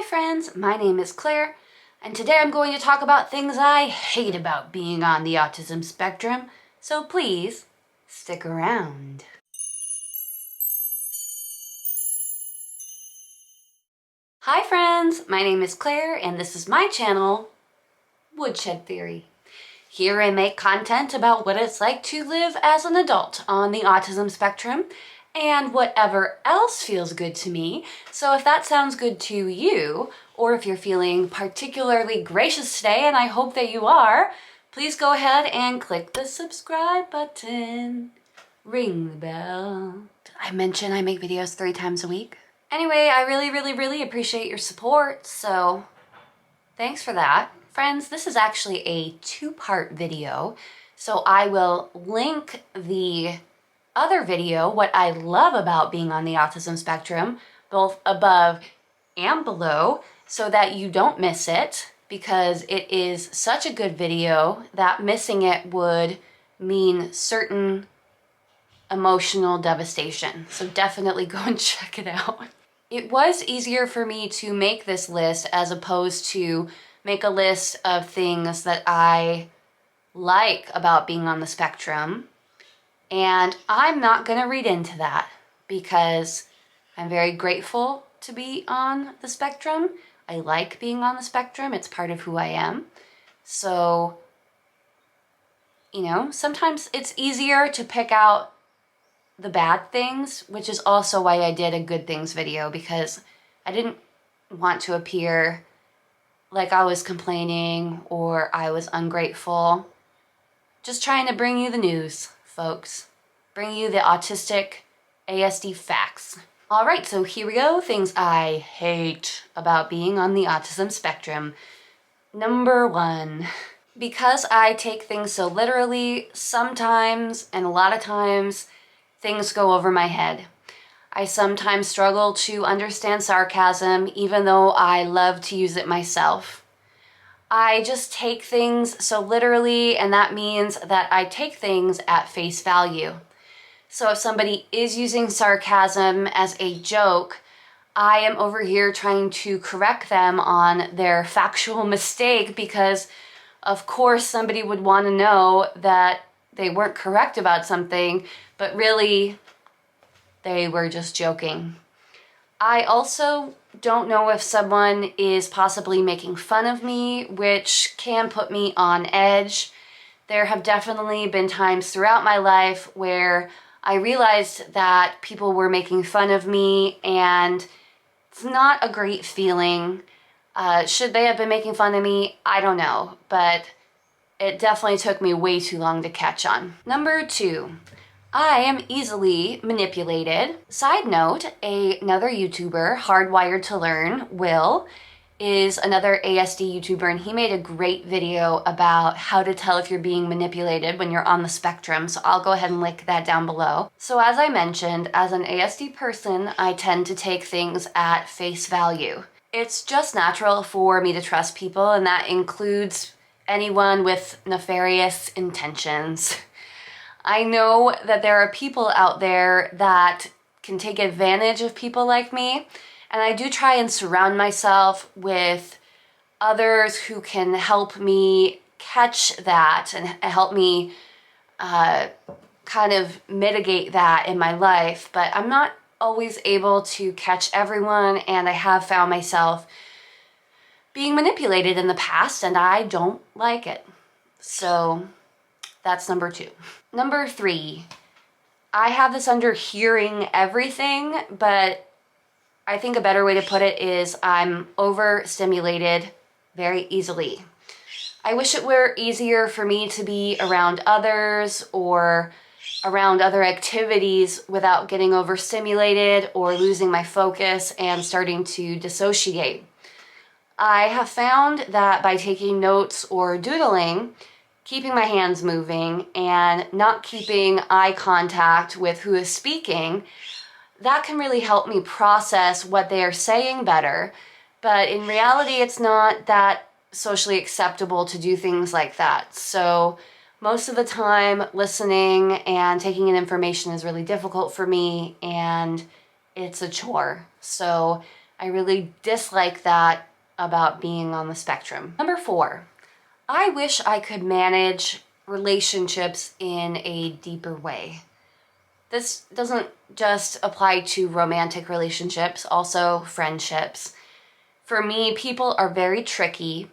friends, my name is Claire, and today I'm going to talk about things I hate about being on the autism spectrum, so please stick around. Hi friends, my name is Claire, and this is my channel, Woodshed Theory. Here I make content about what it's like to live as an adult on the autism spectrum, and whatever else feels good to me. So if that sounds good to you, or if you're feeling particularly gracious today, and I hope that you are, please go ahead and click the subscribe button. Ring the bell. Did I mention I make videos 3 times a week? Anyway, I really appreciate your support, so thanks for that. Friends, this is actually a 2-part video, so I will link the other video, what I love about being on the autism spectrum, both above and below, so that you don't miss it, because it is such a good video that missing it would mean certain emotional devastation. So definitely go and check it out. It was easier for me to make this list as opposed to make a list of things that I like about being on the spectrum. And I'm not going to read into that because I'm very grateful to be on the spectrum. I like being on the spectrum. It's part of who I am. So, you know, sometimes it's easier to pick out the bad things, which is also why I did a good things video, because I didn't want to appear like I was complaining or I was ungrateful. Just trying to bring you the news, folks. Bring you the autistic ASD facts. All right, so here we go. Things I hate about being on the autism spectrum. Number 1, because I take things so literally, sometimes and a lot of times things go over my head. I sometimes struggle to understand sarcasm, even though I love to use it myself. I just take things so literally, and that means that I take things at face value. So if somebody is using sarcasm as a joke, I am over here trying to correct them on their factual mistake, because of course somebody would want to know that they weren't correct about something, but really they were just joking. I also don't know if someone is possibly making fun of me, which can put me on edge. There have definitely been times throughout my life where I realized that people were making fun of me, and it's not a great feeling. Should they have been making fun of me? I don't know, but it definitely took me way too long to catch on. Number 2, I am easily manipulated. Side note, another YouTuber, Hardwired to Learn, Will, is another ASD YouTuber, and he made a great video about how to tell if you're being manipulated when you're on the spectrum, so I'll go ahead and link that down below. So as I mentioned, as an ASD person, I tend to take things at face value. It's just natural for me to trust people, and that includes anyone with nefarious intentions. I know that there are people out there that can take advantage of people like me, and I do try and surround myself with others who can help me catch that and help me kind of mitigate that in my life, but I'm not always able to catch everyone, and I have found myself being manipulated in the past, and I don't like it. So that's number 2. Number 3, I have this under hearing everything, but I think a better way to put it is I'm overstimulated very easily. I wish it were easier for me to be around others or around other activities without getting overstimulated or losing my focus and starting to dissociate. I have found that by taking notes or doodling, keeping my hands moving, and not keeping eye contact with who is speaking, that can really help me process what they are saying better. But in reality, it's not that socially acceptable to do things like that. So most of the time, listening and taking in information is really difficult for me, and it's a chore. So I really dislike that about being on the spectrum. Number 4, I wish I could manage relationships in a deeper way. This doesn't just apply to romantic relationships, also friendships. For me, people are very tricky.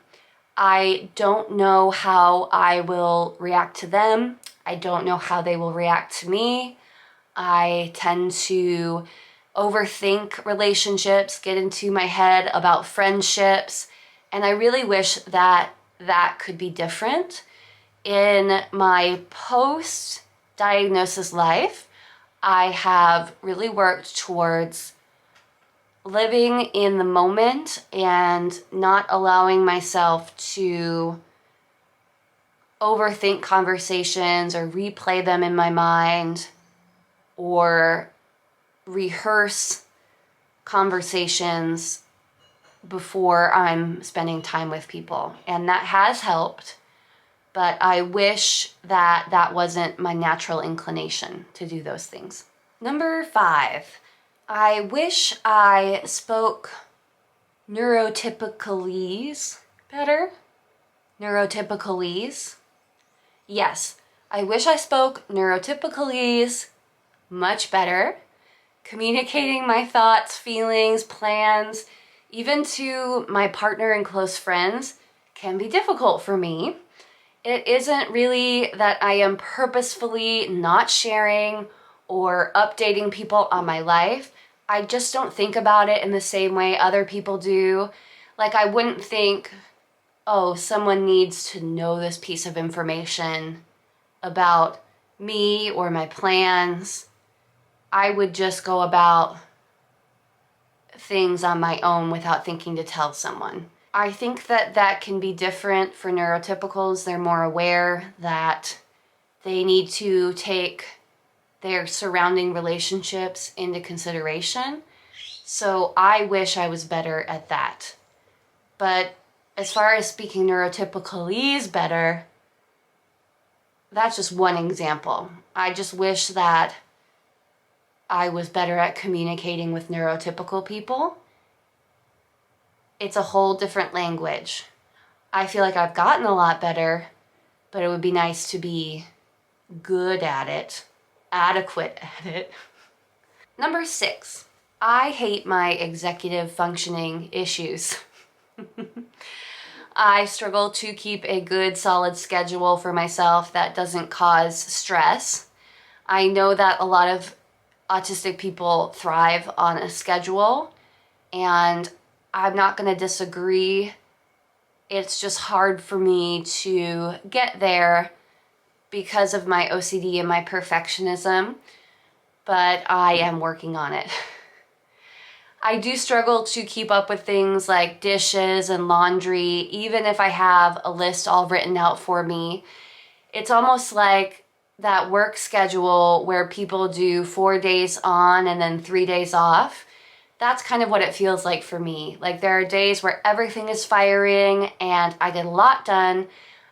I don't know how I will react to them. I don't know how they will react to me. I tend to overthink relationships, get into my head about friendships, and I really wish that that could be different. In my post-diagnosis life, I have really worked towards living in the moment and not allowing myself to overthink conversations or replay them in my mind or rehearse conversations before I'm spending time with people. And that has helped, but I wish that that wasn't my natural inclination to do those things. Number 5, I wish I spoke neurotypicalese better. Neurotypicalese. Yes, I wish I spoke neurotypicalese much better. Communicating my thoughts, feelings, plans, even to my partner and close friends, can be difficult for me. It isn't really that I am purposefully not sharing or updating people on my life. I just don't think about it in the same way other people do. Like, I wouldn't think, oh, someone needs to know this piece of information about me or my plans. I would just go about things on my own without thinking to tell someone. I think that that can be different for neurotypicals. They're more aware that they need to take their surrounding relationships into consideration. So I wish I was better at that. But as far as speaking neurotypicalese better, that's just one example. I just wish that I was better at communicating with neurotypical people. It's a whole different language. I feel like I've gotten a lot better, but it would be nice to be good at it, adequate at it. Number 6, I hate my executive functioning issues. I struggle to keep a good, solid schedule for myself that doesn't cause stress. I know that a lot of autistic people thrive on a schedule, and I'm not going to disagree. It's just hard for me to get there because of my OCD and my perfectionism, but I am working on it. I do struggle to keep up with things like dishes and laundry, even if I have a list all written out for me. It's almost like that work schedule where people do 4 days on and then 3 days off. That's kind of what it feels like for me. Like, there are days where everything is firing and I get a lot done,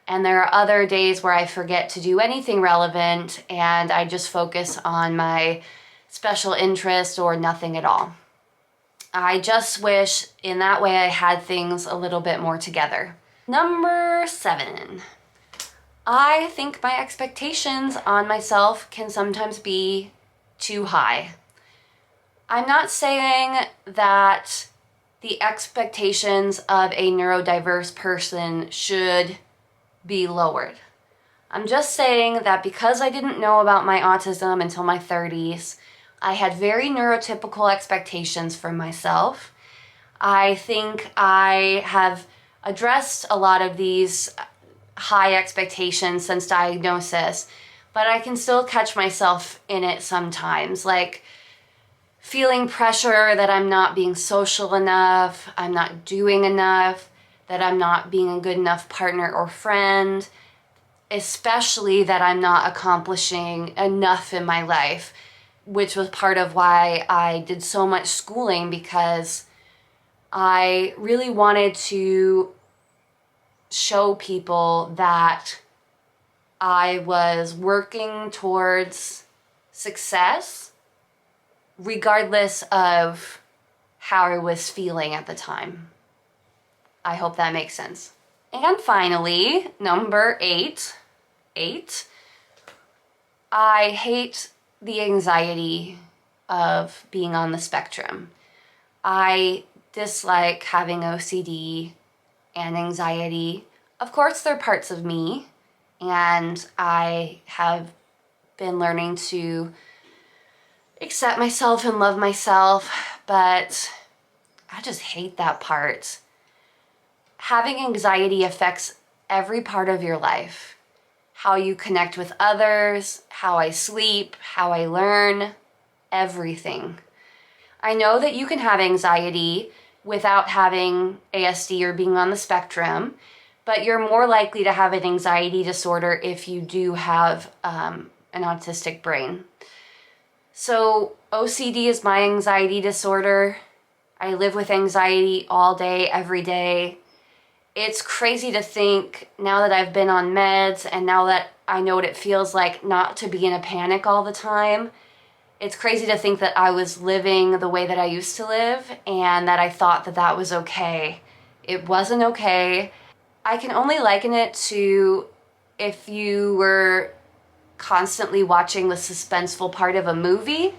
and there are other days where I forget to do anything relevant and I just focus on my special interest or nothing at all. I just wish in that way I had things a little bit more together. Number 7. I think my expectations on myself can sometimes be too high. I'm not saying that the expectations of a neurodiverse person should be lowered. I'm just saying that because I didn't know about my autism until my 30s, I had very neurotypical expectations for myself. I think I have addressed a lot of these high expectations since diagnosis, but I can still catch myself in it sometimes, like feeling pressure that I'm not being social enough, I'm not doing enough, that I'm not being a good enough partner or friend, especially that I'm not accomplishing enough in my life, which was part of why I did so much schooling, because I really wanted to show people that I was working towards success regardless of how I was feeling at the time. I hope that makes sense. And finally, number 8, I hate the anxiety of being on the spectrum. I dislike having OCD and anxiety. Of course, they're parts of me, and I have been learning to accept myself and love myself, but I just hate that part. Having anxiety affects every part of your life. How you connect with others, how I sleep, how I learn, everything. I know that you can have anxiety without having ASD or being on the spectrum, but you're more likely to have an anxiety disorder if you do have an autistic brain. So OCD is my anxiety disorder. I live with anxiety all day, every day. It's crazy to think, now that I've been on meds and now that I know what it feels like not to be in a panic all the time, it's crazy to think that I was living the way that I used to live and that I thought that that was okay. It wasn't okay. I can only liken it to if you were constantly watching the suspenseful part of a movie.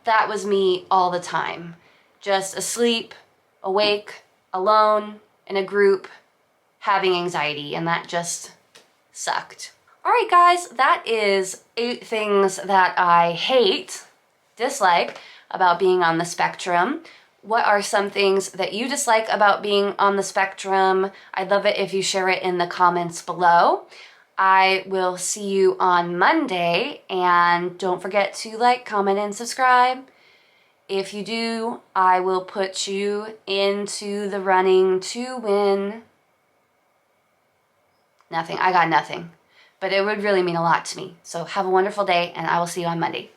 That was me all the time. Just asleep, awake, alone, in a group, having anxiety, and that just sucked. All right, guys, that is 8 things that I hate, dislike about being on the spectrum. What are some things that you dislike about being on the spectrum? I'd love it if you share it in the comments below. I will see you on Monday, and don't forget to like, comment, and subscribe. If you do, I will put you into the running to win nothing. I got nothing, but it would really mean a lot to me. So have a wonderful day, and I will see you on Monday.